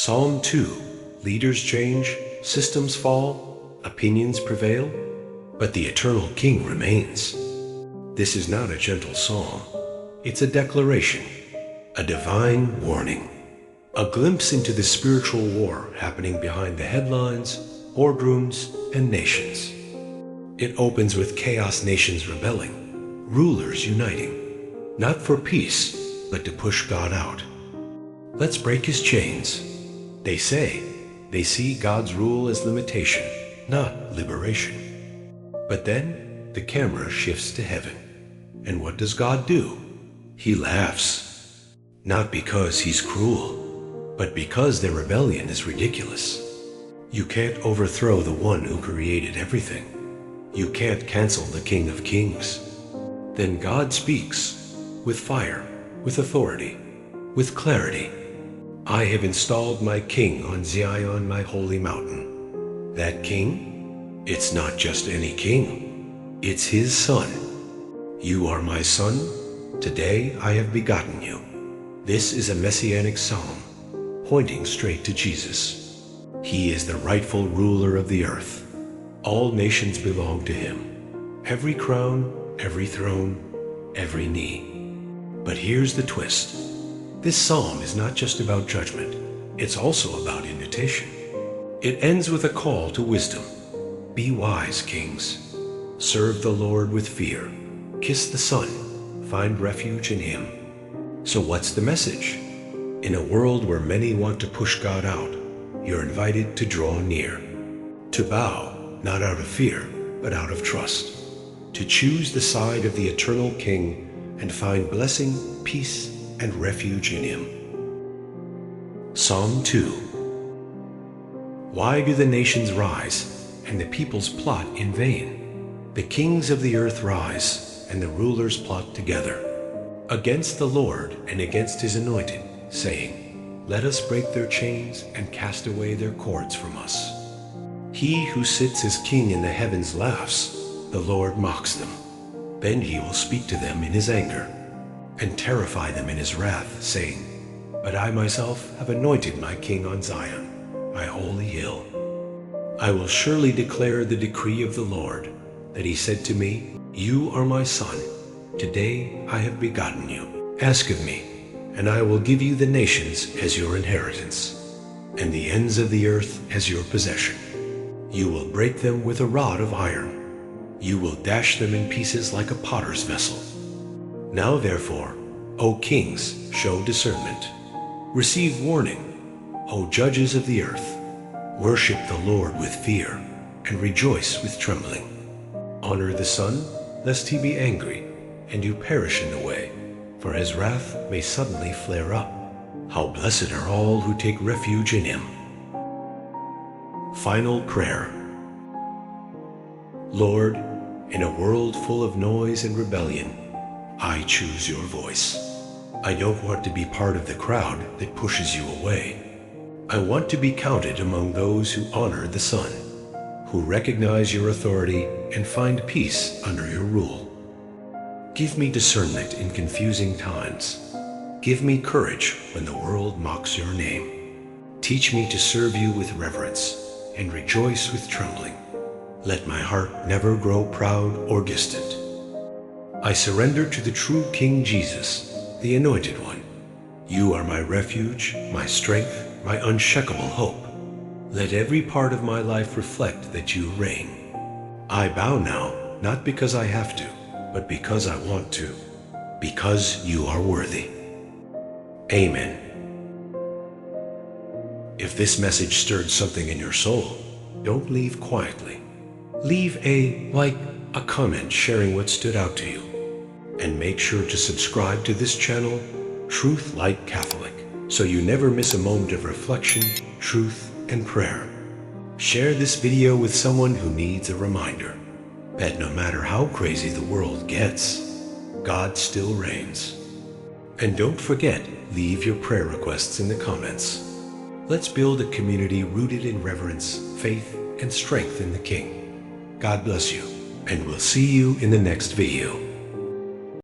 Psalm 2. Leaders change, systems fall, opinions prevail, but the eternal King remains. This is not a gentle psalm. It's a declaration, a divine warning, a glimpse into the spiritual war happening behind the headlines, boardrooms, and nations. It opens with chaos nations rebelling, rulers uniting, not for peace, but to push God out. Let's break his chains. They say they see God's rule as limitation, not liberation. But then the camera shifts to heaven. And what does God do? He laughs. Not because he's cruel, but because their rebellion is ridiculous. You can't overthrow the one who created everything. You can't cancel the King of Kings. Then God speaks with fire, with authority, with clarity. I have installed my king on Zion, my holy mountain. That king? It's not just any king. It's his son. You are my son. Today I have begotten you. This is a messianic psalm, pointing straight to Jesus. He is the rightful ruler of the earth. All nations belong to him. Every crown, every throne, every knee. But here's the twist. This psalm is not just about judgment. It's also about invitation. It ends with a call to wisdom. Be wise, kings. Serve the Lord with fear. Kiss the Son. Find refuge in him. So what's the message? In a world where many want to push God out, you're invited to draw near. To bow, not out of fear, but out of trust. To choose the side of the eternal King and find blessing, peace, and refuge in him. Psalm 2. Why do the nations rise, and the peoples plot in vain? The kings of the earth rise, and the rulers plot together, against the Lord and against his anointed, saying, Let us break their chains and cast away their cords from us. He who sits as king in the heavens laughs, the Lord mocks them. Then he will speak to them in his anger, and terrify them in his wrath, saying, But I myself have anointed my king on Zion, my holy hill. I will surely declare the decree of the Lord, that he said to me, You are my son. Today I have begotten you. Ask of me, and I will give you the nations as your inheritance, and the ends of the earth as your possession. You will break them with a rod of iron. You will dash them in pieces like a potter's vessel. Now therefore, O kings, show discernment. Receive warning, O judges of the earth. Worship the Lord with fear, and rejoice with trembling. Honor the Son, lest he be angry, and you perish in the way, for his wrath may suddenly flare up. How blessed are all who take refuge in him. Final prayer. Lord, in a world full of noise and rebellion, I choose your voice. I don't want to be part of the crowd that pushes you away. I want to be counted among those who honor the Son, who recognize your authority and find peace under your rule. Give me discernment in confusing times. Give me courage when the world mocks your name. Teach me to serve you with reverence and rejoice with trembling. Let my heart never grow proud or distant. I surrender to the true King Jesus, the Anointed One. You are my refuge, my strength, my unshakable hope. Let every part of my life reflect that you reign. I bow now, not because I have to, but because I want to, because you are worthy. Amen. If this message stirred something in your soul, don't leave quietly. Leave a comment sharing what stood out to you. And make sure to subscribe to this channel, Truth Light Catholic, so you never miss a moment of reflection, truth, and prayer. Share this video with someone who needs a reminder that no matter how crazy the world gets, God still reigns. And don't forget, leave your prayer requests in the comments. Let's build a community rooted in reverence, faith, and strength in the King. God bless you, and we'll see you in the next video.